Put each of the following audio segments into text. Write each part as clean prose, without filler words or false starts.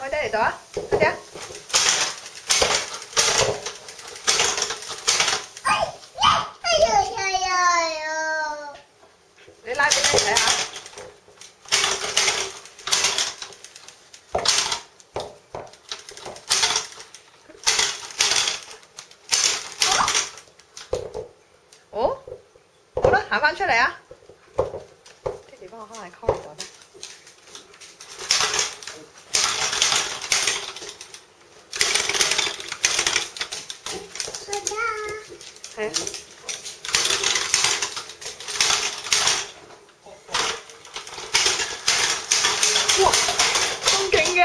去爹哋度啊，快啲啊！你拉俾你睇下。哦，好啦，行翻出嚟啊！爹哋幫我開埋 corridor 得。係啊。哇，咁勁嘅！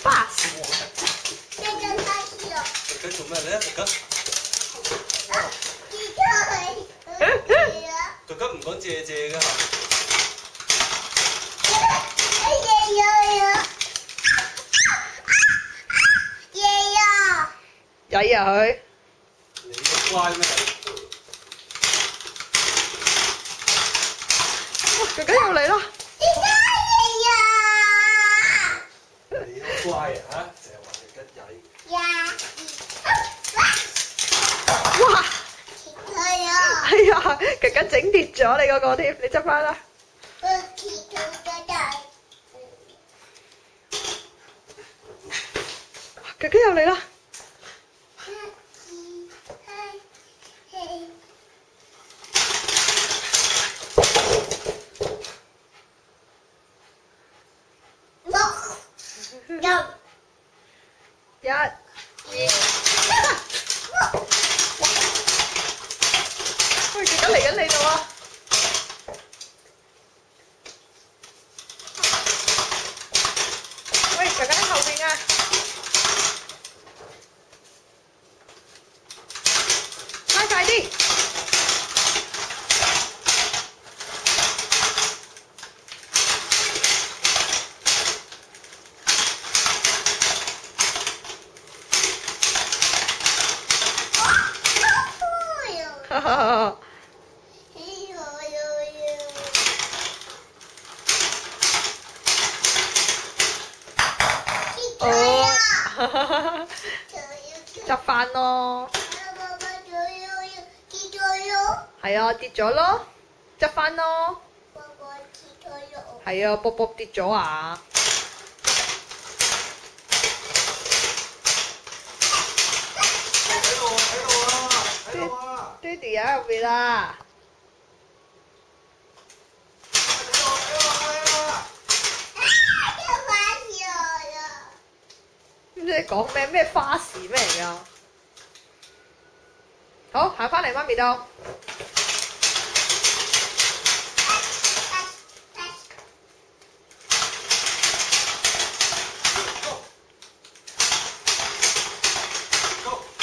巴士。佢做咩咧？佢唔講謝謝㗎。曳啊佢！你都乖咩？哇，哥哥又嚟啦！你都乖啊嚇，成日話你吉曳。哇！係啊，哥哥整跌咗你嗰個添，你執翻啦。哥哥又嚟啦！一、二，喂，哥哥嚟緊你度啊！喂，哥哥喺後邊啊！拉快啲！哈哈哈！哦，執翻咯。係啊，跌咗咯，執翻咯。係啊，卜卜跌咗啊！爹哋喺入邊啦。唔知你講咩？咩花市咩嚟㗎？好，行翻嚟媽咪度。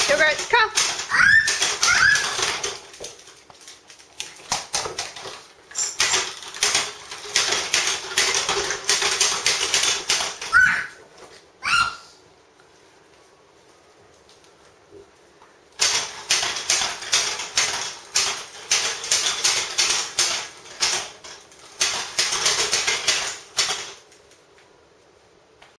gurt，come。